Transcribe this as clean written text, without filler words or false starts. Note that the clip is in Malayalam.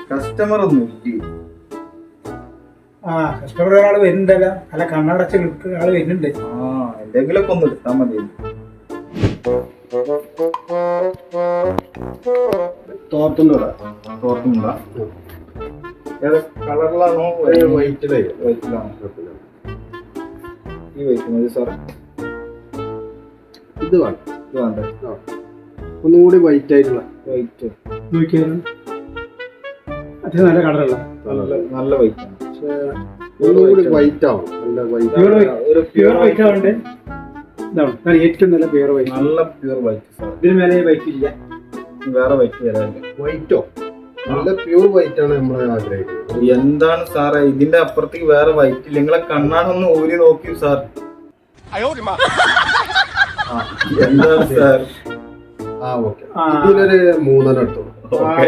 കസ്റ്റമർ ഒന്നും ഇല്ലേ? കസ്റ്റമർ ഒരാൾ വരുന്നുണ്ടല്ലോ, അല്ല കണ്ണടച്ച് ആള് വരുന്നുണ്ട്. എന്തെങ്കിലുമൊക്കെ ഒന്ന് എടുത്താൽ മതി. തോർത്തുണ്ടാ ഏത് കളറിലാണോ? വൈറ്റിലാണോ? ഈ വൈറ്റ് മതി സാറേ. ഇത് വേണ്ട, ഇത് വേണ്ട. ഒന്നും കൂടി വൈറ്റ് ആയിട്ടുള്ള വൈറ്റ് നോക്കിയാലും അത്യാവശ്യം നല്ല കളറുള്ള നല്ല വൈറ്റ് ആണ്. പക്ഷേ ഒന്നും കൂടി വൈറ്റ് ആവും. നല്ല വൈറ്റ്, ഒരു പ്യൂർ വൈറ്റ് ആവുന്നുണ്ട്. ഇതാണ് ഏറ്റവും നല്ല പ്യൂർ വൈറ്റ്. നല്ല പ്യൂർ വൈറ്റ് സാർ. ഇതിന് മേലെ വൈറ്റ് ഇല്ല, വേറെ വൈറ്റ് വരാനില്ല. വൈറ്റോ? നല്ല പ്യൂർ വൈറ്റ് ആണ് നമ്മൾ ആഗ്രഹിക്കുന്നത്. എന്താണ് സാറേ ഇതിന്റെ അപ്പുറത്തേക്ക് വേറെ വൈറ്റ് ഇല്ല? നിങ്ങളെ കണ്ണാണൊന്ന് ഊരി നോക്കി സാർ. എന്താണ് സാർ? ഓക്കെ, ഇതിലൊരു 3 എടുത്തോളൂ. ഓക്കെ.